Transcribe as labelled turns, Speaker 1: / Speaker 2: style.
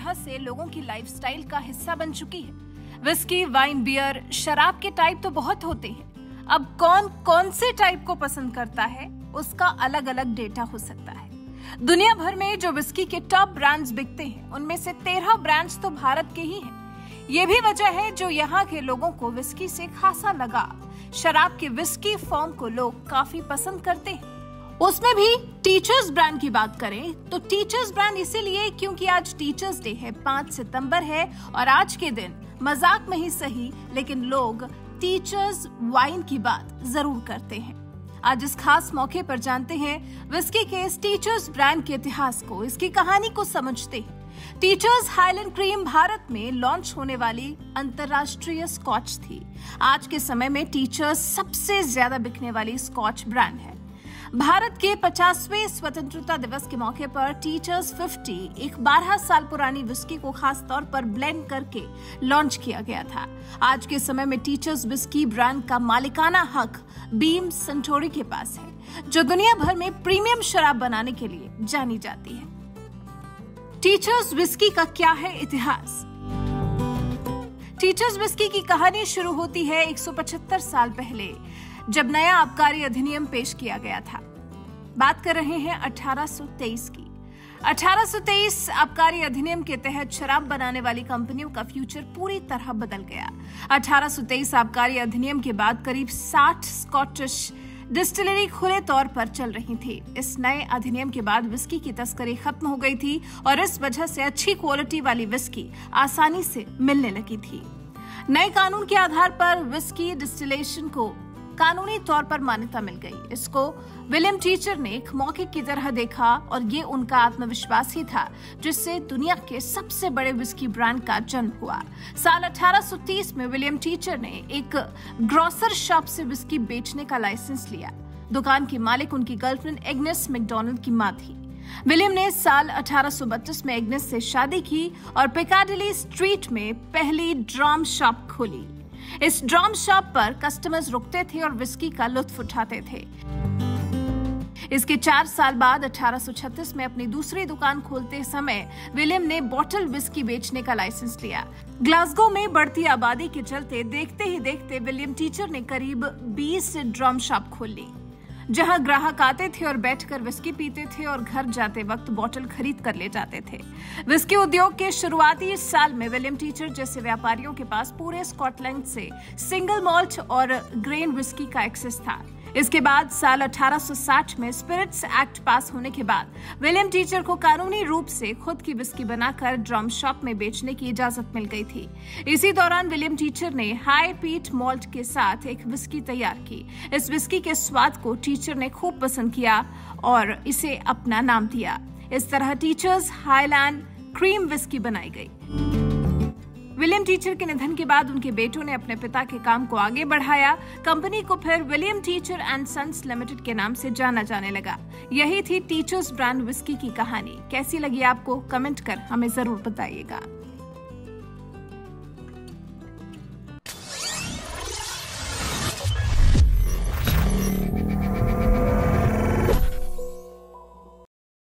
Speaker 1: तरह से लोगों की लाइफस्टाइल का हिस्सा बन चुकी है। विस्की, वाइन, बियर, शराब के टाइप तो बहुत होते हैं। अब कौन कौन से टाइप को पसंद करता है उसका अलग अलग डेटा हो सकता है। दुनिया भर में जो विस्की के टॉप ब्रांड्स बिकते हैं उनमें से 13 ब्रांड्स तो भारत के ही हैं। ये भी वजह है जो यहाँ के लोगों को विस्की से खासा लगाव। शराब के विस्की फॉर्म को लोग काफी पसंद करते हैं। उसमें भी टीचर्स ब्रांड की बात करें तो टीचर्स ब्रांड इसीलिए क्योंकि आज टीचर्स डे है, 5 सितंबर है और आज के दिन मजाक में ही सही लेकिन लोग टीचर्स वाइन की बात जरूर करते हैं। आज इस खास मौके पर जानते हैं विस्की के इस टीचर्स ब्रांड के इतिहास को, इसकी कहानी को समझते हैं। टीचर्स हाईलैंड क्रीम भारत में लॉन्च होने वाली अंतरराष्ट्रीय स्कॉच थी। आज के समय में टीचर्स सबसे ज्यादा बिकने वाली स्कॉच ब्रांड है। भारत के 50वें स्वतंत्रता दिवस के मौके पर टीचर्स 50 एक 12 साल पुरानी विस्की को खास तौर पर ब्लेंड करके लॉन्च किया गया था। आज के समय में टीचर्स विस्की ब्रांड का मालिकाना हक बीम सनटोरी के पास है, जो दुनिया भर में प्रीमियम शराब बनाने के लिए जानी जाती है। टीचर्स विस्की का क्या है इतिहास? टीचर्स विस्की की कहानी शुरू होती है 175 साल पहले, जब नया आबकारी अधिनियम पेश किया गया था। बात कर रहे हैं 1823 की। 1823 आबकारी अधिनियम के तहत शराब बनाने वाली कंपनियों का फ्यूचर पूरी तरह बदल गया। 1823 आबकारी अधिनियम के बाद करीब 60 स्कॉटिश डिस्टिलरी खुले तौर पर चल रही थी। इस नए अधिनियम के बाद विस्की की तस्करी खत्म हो गई थी और इस वजह से अच्छी क्वालिटी वाली विस्की आसानी से मिलने लगी थी। नए कानून के आधार पर विस्की डिस्टिलेशन को कानूनी तौर पर मान्यता मिल गई। इसको विलियम टीचर ने एक मौके की तरह देखा और ये उनका आत्मविश्वास ही था जिससे दुनिया के सबसे बड़े विस्की ब्रांड का जन्म हुआ। साल 1830 में विलियम टीचर ने एक ग्रोसर शॉप से विस्की बेचने का लाइसेंस लिया। दुकान की मालिक उनकी गर्लफ्रेंड एग्नेस मैकडॉनल्ड की मां थी। विलियम ने साल 1832 में एग्नेस से शादी की और पिकाडिली स्ट्रीट में पहली ड्राम शॉप खोली। इस ड्राम शॉप पर कस्टमर्स रुकते थे और विस्की का लुत्फ उठाते थे। इसके 4 साल बाद 1836 में अपनी दूसरी दुकान खोलते समय विलियम ने बॉटल विस्की बेचने का लाइसेंस लिया। ग्लासगो में बढ़ती आबादी के चलते देखते ही देखते विलियम टीचर ने करीब 20 ड्रम शॉप खोल ली, जहां ग्राहक आते थे और बैठकर विस्की पीते थे और घर जाते वक्त बोतल खरीद कर ले जाते थे। विस्की उद्योग के शुरुआती साल में विलियम टीचर जैसे व्यापारियों के पास पूरे स्कॉटलैंड से सिंगल मॉल्ट और ग्रेन विस्की का एक्सेस था। इसके बाद साल 1860 में स्पिरिट्स एक्ट पास होने के बाद विलियम टीचर को कानूनी रूप से खुद की विस्की बनाकर ड्रम शॉप में बेचने की इजाजत मिल गई थी। इसी दौरान विलियम टीचर ने हाई पीट मॉल्ट के साथ एक विस्की तैयार की। इस विस्की के स्वाद को टीचर ने खूब पसंद किया और इसे अपना नाम दिया। इस तरह टीचर्स हाईलैंड क्रीम विस्की बनाई गई। विलियम टीचर के निधन के बाद उनके बेटों ने अपने पिता के काम को आगे बढ़ाया। कंपनी को फिर William Teacher and Sons Limited के नाम से जाना जाने लगा। यही थी टीचर्स ब्रांड विस्की की कहानी। कैसी लगी आपको? कमेंट कर हमें जरूर बताइएगा।